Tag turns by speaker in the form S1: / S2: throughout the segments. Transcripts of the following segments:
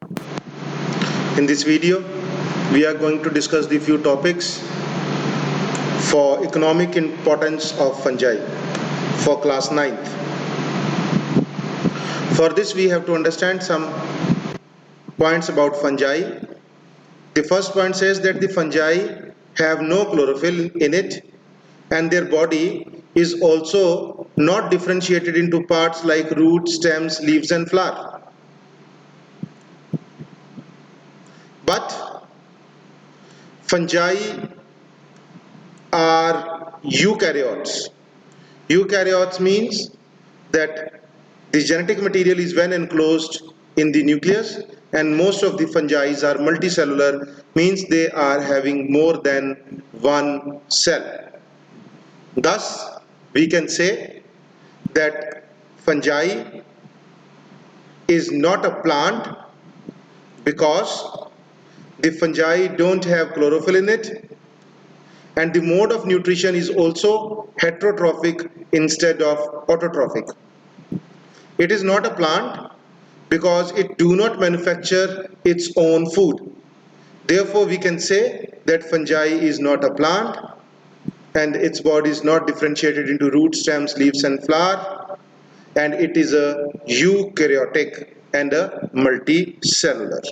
S1: In this video, we are going to discuss the few topics for economic importance of fungi for class 9th. For this, we have to understand some points about fungi. The first point says that the fungi have no chlorophyll in it, and their body is also not differentiated into parts like roots, stems, leaves and flower. But fungi are eukaryotes. Eukaryotes means that the genetic material is well enclosed in the nucleus, and most of the fungi are multicellular, means they are having more than one cell. Thus, we can say that fungi is not a plant because the fungi don't have chlorophyll in it, and the mode of nutrition is also heterotrophic instead of autotrophic. It is not a plant because it do not manufacture its own food. Therefore, we can say that fungi is not a plant and its body is not differentiated into roots, stems, leaves and flower, and it is a eukaryotic and a multicellular.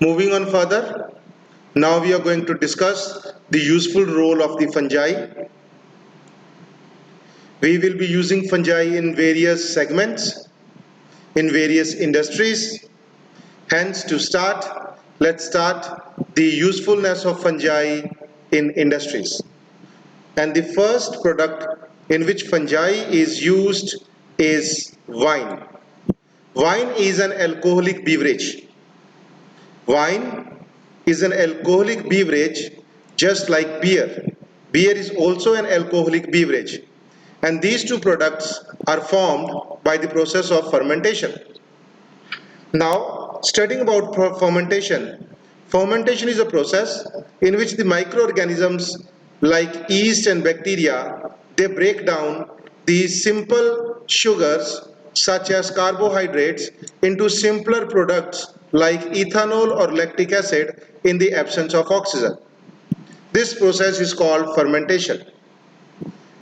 S1: Moving on further, now we are going to discuss the useful role of the fungi. We will be using fungi in various segments, in various industries. Hence, to start, let's start the usefulness of fungi in industries. And the first product in which fungi is used is wine. Wine is an alcoholic beverage. Wine is an alcoholic beverage just like beer. Beer is also an alcoholic beverage. And these two products are formed by the process of fermentation. Now, studying about fermentation. Fermentation is a process in which the microorganisms like yeast and bacteria, they break down the simple sugars such as carbohydrates into simpler products like ethanol or lactic acid in the absence of oxygen. This process is called fermentation.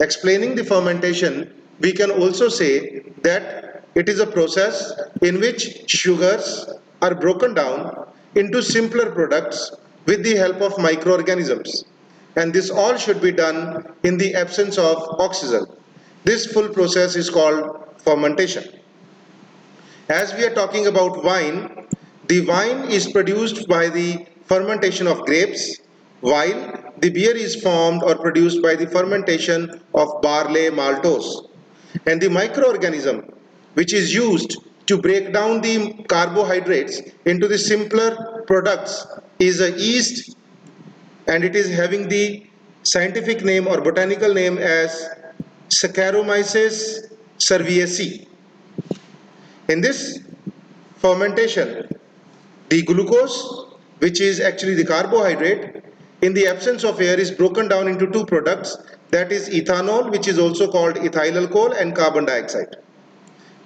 S1: Explaining the fermentation, we can also say that it is a process in which sugars are broken down into simpler products with the help of microorganisms. And this all should be done in the absence of oxygen. This full process is called fermentation. As we are talking about wine, the wine is produced by the fermentation of grapes, while the beer is formed or produced by the fermentation of barley maltose. And the microorganism which is used to break down the carbohydrates into the simpler products is a yeast, and it is having the scientific name or botanical name as Saccharomyces cerevisiae. In this fermentation, the glucose, which is actually the carbohydrate, in the absence of air is broken down into two products, that is ethanol, which is also called ethyl alcohol, and carbon dioxide.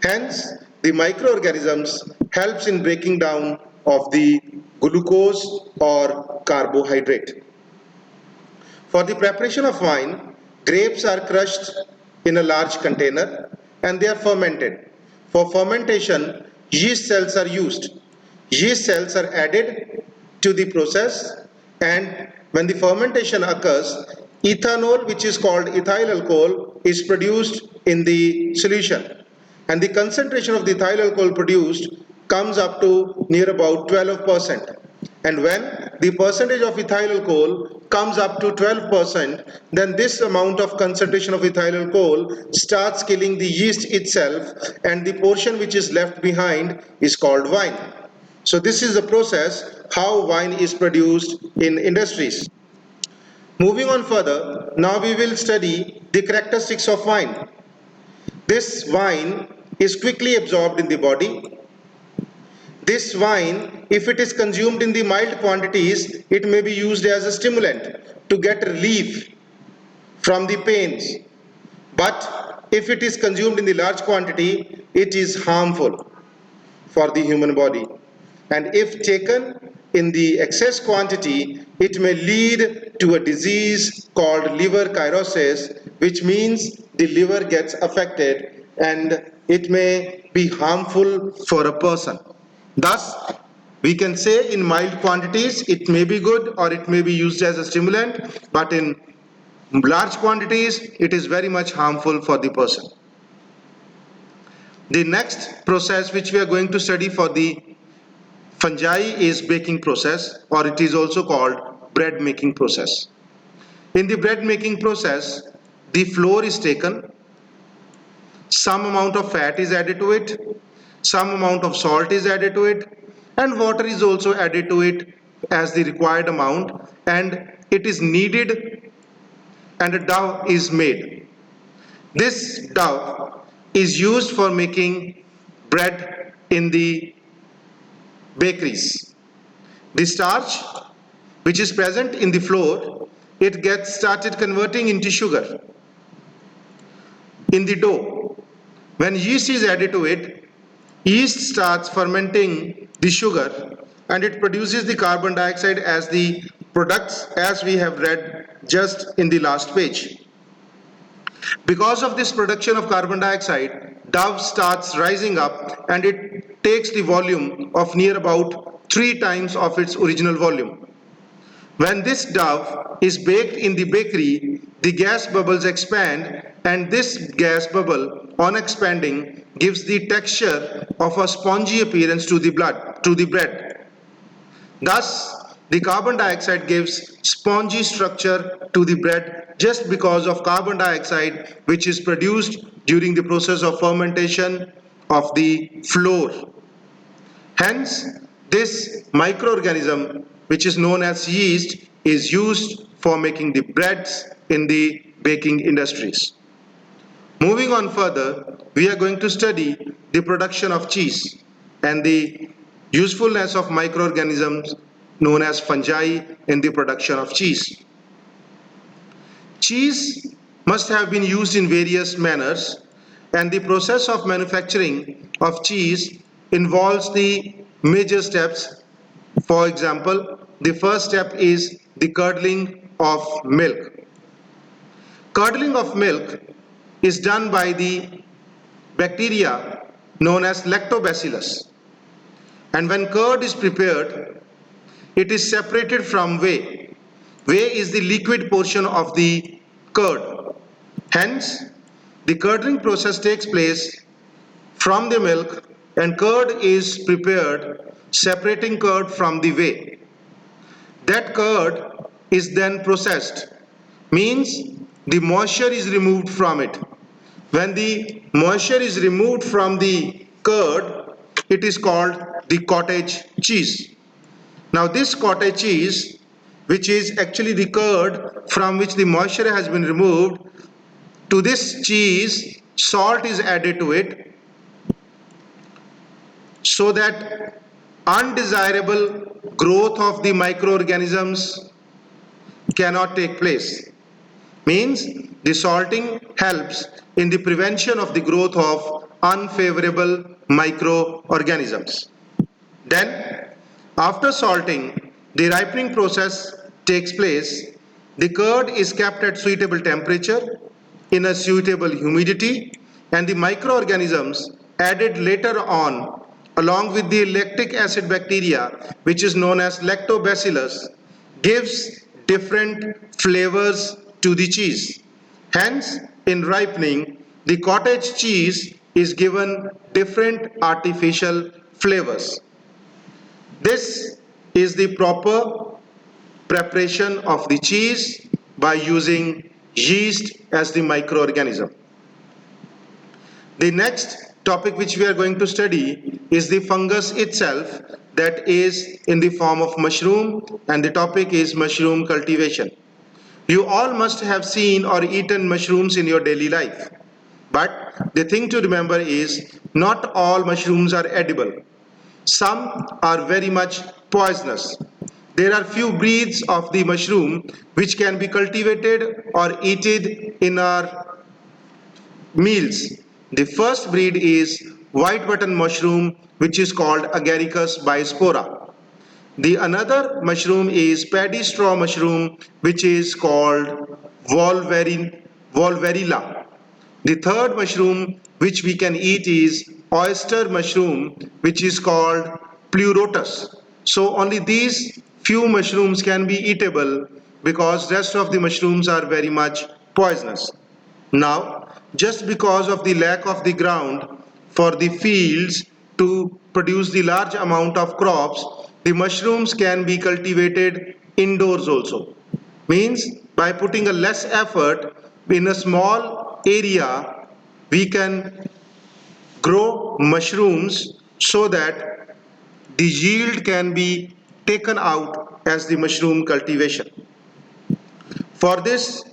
S1: Hence, the microorganisms helps in breaking down of the glucose or carbohydrate. For the preparation of wine, grapes are crushed in a large container and they are fermented. For fermentation, yeast cells are used. Yeast cells are added to the process, and when the fermentation occurs, ethanol, which is called ethyl alcohol, is produced in the solution. And the concentration of the ethyl alcohol produced comes up to near about 12%. And when the percentage of ethyl alcohol comes up to 12%, then this amount of concentration of ethyl alcohol starts killing the yeast itself, and the portion which is left behind is called wine. So this is the process how wine is produced in industries. Moving on further, now we will study the characteristics of wine. This wine is quickly absorbed in the body. This wine, if it is consumed in the mild quantities, it may be used as a stimulant to get relief from the pains. But if it is consumed in the large quantity, it is harmful for the human body. and if taken in the excess quantity, it may lead to a disease called liver cirrhosis, which means the liver gets affected and it may be harmful for a person. Thus, we can say in mild quantities it may be good or it may be used as a stimulant, but in large quantities it is very much harmful for the person. The next process which we are going to study for the fungi is baking process, or it is also called bread making process. In the bread making process, the flour is taken, some amount of fat is added to it, some amount of salt is added to it, and water is also added to it as the required amount, and it is kneaded and a dough is made. This dough is used for making bread in the bakeries. The starch which is present in the flour, it gets started converting into sugar in the dough. When yeast is added to it, yeast starts fermenting the sugar and it produces the carbon dioxide as the products as we have read just in the last page. Because of this production of carbon dioxide, dough starts rising up and it takes the volume of near about 3 times of its original volume. When this dough is baked in the bakery, the gas bubbles expand, and this gas bubble, on expanding, gives the texture of a spongy appearance to the bread. Thus, the carbon dioxide gives spongy structure to the bread just because of carbon dioxide which is produced during the process of fermentation of the flour. Hence, this microorganism which is known as yeast is used for making the breads in the baking industries. Moving on further, we are going to study the production of cheese and the usefulness of microorganisms known as fungi in the production of cheese. Cheese must have been used in various manners, and the process of manufacturing of cheese involves the major steps. For example, the first step is the curdling of milk. Curdling of milk is done by the bacteria known as lactobacillus. And when curd is prepared, it is separated from whey. Whey is the liquid portion of the curd. Hence, the curdling process takes place from the milk and curd is prepared, separating curd from the whey. That curd is then processed, means the moisture is removed from it. When the moisture is removed from the curd, it is called the cottage cheese. Now this cottage cheese, which is actually the curd from which the moisture has been removed, to this cheese salt is added to it so that undesirable growth of the microorganisms cannot take place. Means the salting helps in the prevention of the growth of unfavorable microorganisms. Then, after salting, the ripening process takes place. The curd is kept at suitable temperature, in a suitable humidity, and the microorganisms added later on along with the lactic acid bacteria, which is known as lactobacillus, gives different flavors to the cheese. Hence, in ripening, the cottage cheese is given different artificial flavors. This is the proper preparation of the cheese by using yeast as the microorganism. The next topic which we are going to study is the fungus itself, that is in the form of mushroom, and the topic is mushroom cultivation. You all must have seen or eaten mushrooms in your daily life. But the thing to remember is not all mushrooms are edible. Some are very much poisonous. There are few breeds of the mushroom which can be cultivated or eaten in our meals. The first breed is white button mushroom which is called Agaricus bispora. The another mushroom is paddy straw mushroom which is called Volverilla. The third mushroom which we can eat is oyster mushroom which is called Pleurotus. So only these few mushrooms can be eatable because rest of the mushrooms are very much poisonous. Now, just because of the lack of the ground for the fields to produce the large amount of crops, the mushrooms can be cultivated indoors also. Means by putting a less effort in a small area, we can grow mushrooms so that the yield can be taken out as the mushroom cultivation. For this,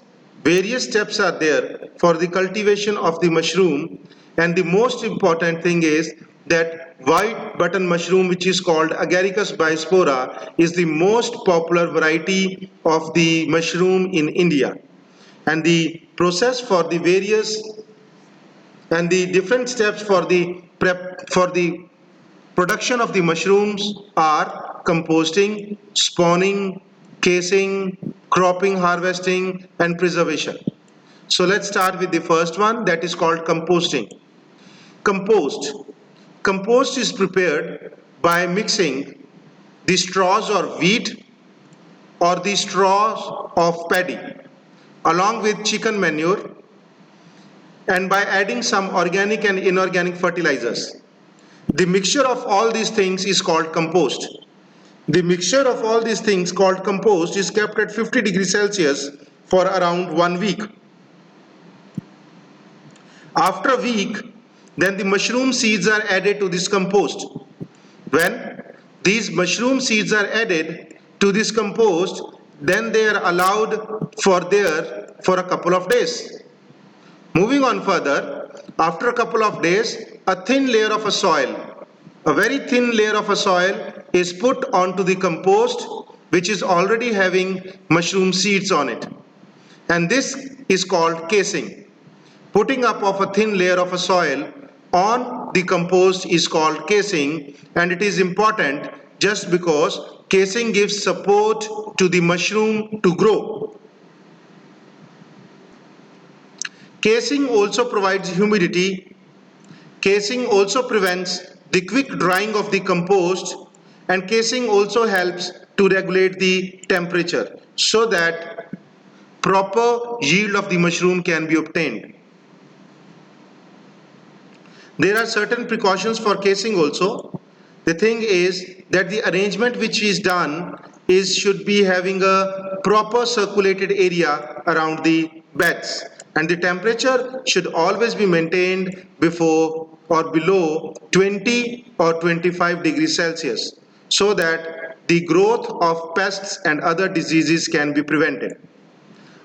S1: various steps are there for the cultivation of the mushroom, and the most important thing is that white button mushroom, which is called Agaricus bispora, is the most popular variety of the mushroom in India. And the process for the various and the different steps for the prep for the production of the mushrooms are composting, spawning, casing, cropping, harvesting, and preservation. So let's start with the first one, that is called composting. Compost. Compost is prepared by mixing the straws of wheat or the straws of paddy along with chicken manure and by adding some organic and inorganic fertilizers. The mixture of all these things is called compost. The mixture of all these things called compost is kept at 50 degrees Celsius for around 1 week. After a week, then the mushroom seeds are added to this compost. When these mushroom seeds are added to this compost, then they are allowed for there for a couple of days. Moving on further, after a couple of days, a thin layer of a soil, a very thin layer of a soil is put onto the compost which is already having mushroom seeds on it. And this is called casing. Putting up of a thin layer of a soil on the compost is called casing, and it is important just because casing gives support to the mushroom to grow. Casing also provides humidity. Casing also prevents the quick drying of the compost, and casing also helps to regulate the temperature so that proper yield of the mushroom can be obtained. There are certain precautions for casing also. The thing is that the arrangement which is done is should be having a proper circulated area around the beds, and the temperature should always be maintained before or below 20 or 25 degrees Celsius so that the growth of pests and other diseases can be prevented.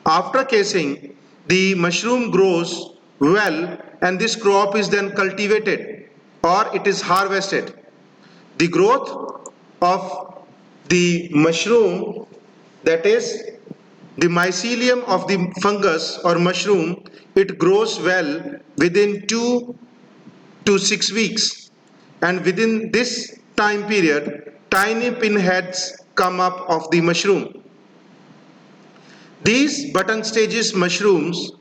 S1: After casing, the mushroom grows well and this crop is then cultivated or it is harvested. The growth of the mushroom, that is the mycelium of the fungus or mushroom, it grows well within 2 to 6 weeks, and within this time period tiny pinheads come up of the mushroom. These button stages mushrooms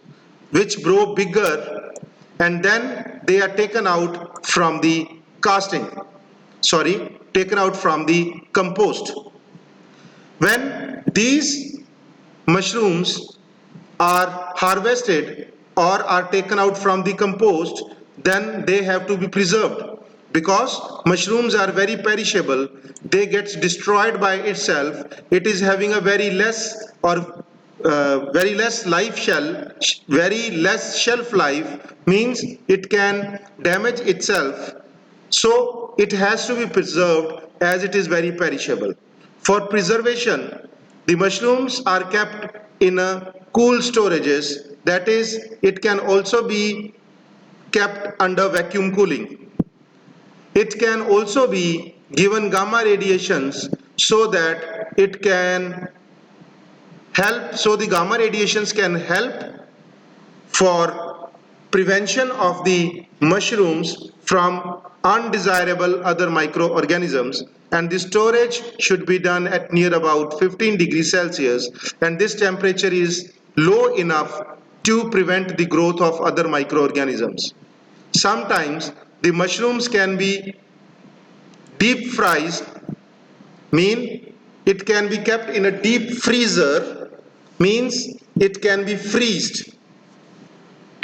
S1: which grow bigger and then they are taken out from the taken out from the compost. When these mushrooms are harvested or are taken out from the compost, then they have to be preserved because mushrooms are very perishable. They get destroyed by itself. It is having a very less or very less shelf life, means it can damage itself. So it has to be preserved as it is very perishable. For preservation, the mushrooms are kept in a cool storages, that is, it can also be kept under vacuum cooling. It can also be given gamma radiations so that it can help, so the gamma radiations can help for prevention of the mushrooms from undesirable other microorganisms, and the storage should be done at near about 15 degrees Celsius, and this temperature is low enough to prevent the growth of other microorganisms. Sometimes the mushrooms can be deep fried, mean it can be kept in a deep freezer, means it can be freezed.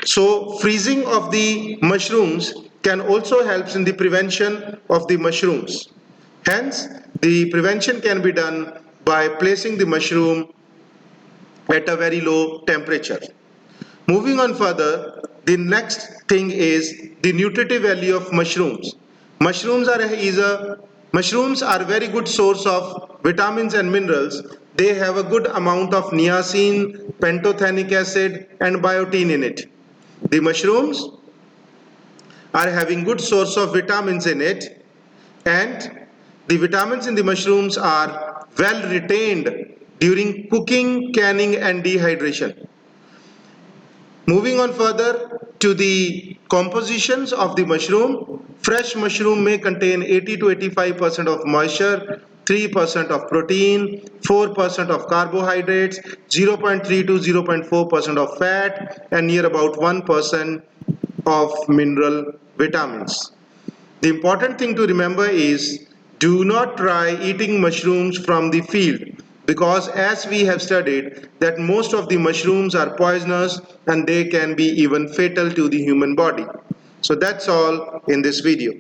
S1: So freezing of the mushrooms can also help in the prevention of the mushrooms. Hence, the prevention can be done by placing the mushroom at a very low temperature. Moving on further, the next thing is the nutritive value of mushrooms. Mushrooms are very good source of vitamins and minerals. They have a good amount of niacin, pantothenic acid, and biotin in it. The mushrooms are having good source of vitamins in it, and the vitamins in the mushrooms are well retained during cooking, canning, and dehydration. Moving on further to the compositions of the mushroom, fresh mushroom may contain 80 to 85% of moisture, 3% of protein, 4% of carbohydrates, 0.3 to 0.4% of fat, and near about 1% of mineral vitamins. The important thing to remember is do not try eating mushrooms from the field, because as we have studied that most of the mushrooms are poisonous and they can be even fatal to the human body. So that's all in this video.